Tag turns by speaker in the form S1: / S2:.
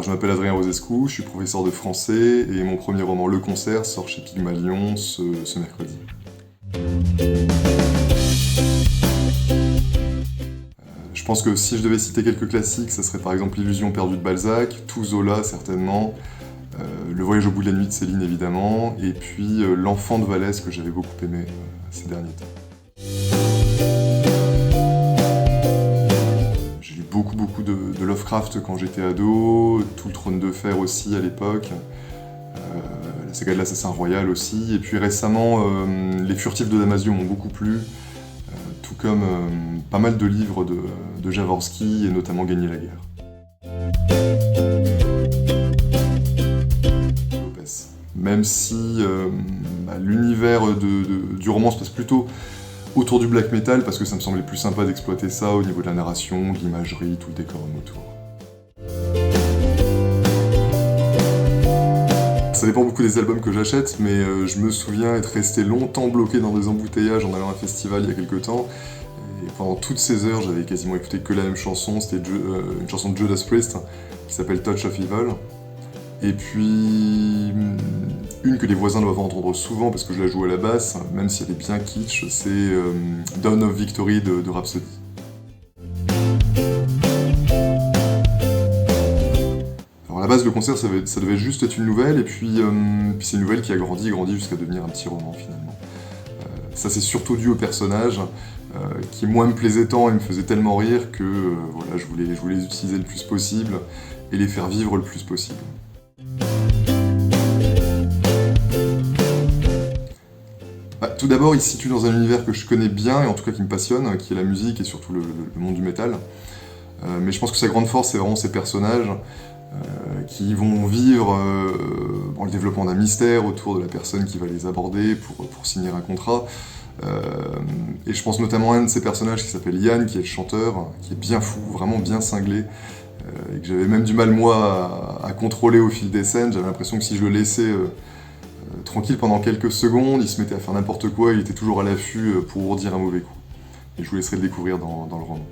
S1: je m'appelle Adrien Rosescu, je suis professeur de français et mon premier roman Le Concert sort chez Pygmalion ce mercredi. Je pense que si je devais citer quelques classiques, ça serait par exemple L'illusion perdue de Balzac, tout Zola certainement, Le voyage au bout de la nuit de Céline évidemment, et puis L'enfant de Vallès que j'avais beaucoup aimé ces derniers temps. J'ai lu beaucoup de Lovecraft quand j'étais ado, tout le Trône de Fer aussi à l'époque, la saga de l'Assassin Royal aussi, et puis récemment Les Furtifs de Damasio m'ont beaucoup plu, tout comme pas mal de livres de Jaworski et notamment Gagner la guerre. Même si l'univers du roman se passe plutôt autour du black metal, parce que ça me semblait plus sympa d'exploiter ça au niveau de la narration, de l'imagerie, tout le décorum autour. Ça dépend beaucoup des albums que j'achète, mais je me souviens être resté longtemps bloqué dans des embouteillages en allant à un festival il y a quelques temps. Et pendant toutes ces heures, j'avais quasiment écouté que la même chanson, c'était une chanson de Judas Priest qui s'appelle Touch of Evil. Et puis, une que les voisins doivent entendre souvent parce que je la joue à la basse, même si elle est bien kitsch, c'est Dawn of Victory de Rhapsody. Alors à la base, Le Concert, ça devait juste être une nouvelle, et puis c'est une nouvelle qui a grandi jusqu'à devenir un petit roman finalement. Ça c'est surtout dû au personnage, qui moi me plaisait tant et me faisait tellement rire que voilà, je voulais les utiliser le plus possible et les faire vivre le plus possible. Tout d'abord, il se situe dans un univers que je connais bien, et en tout cas qui me passionne, qui est la musique et surtout le monde du métal. Mais je pense que sa grande force, c'est vraiment ses personnages, qui vont vivre le développement d'un mystère autour de la personne qui va les aborder pour signer un contrat. Et je pense notamment à un de ces personnages qui s'appelle Yann, qui est le chanteur, qui est bien fou, vraiment bien cinglé, et que j'avais même du mal, moi, à contrôler au fil des scènes. J'avais l'impression que si je le laissais tranquille pendant quelques secondes, il se mettait à faire n'importe quoi, il était toujours à l'affût pour ourdir un mauvais coup. Et je vous laisserai le découvrir dans le roman.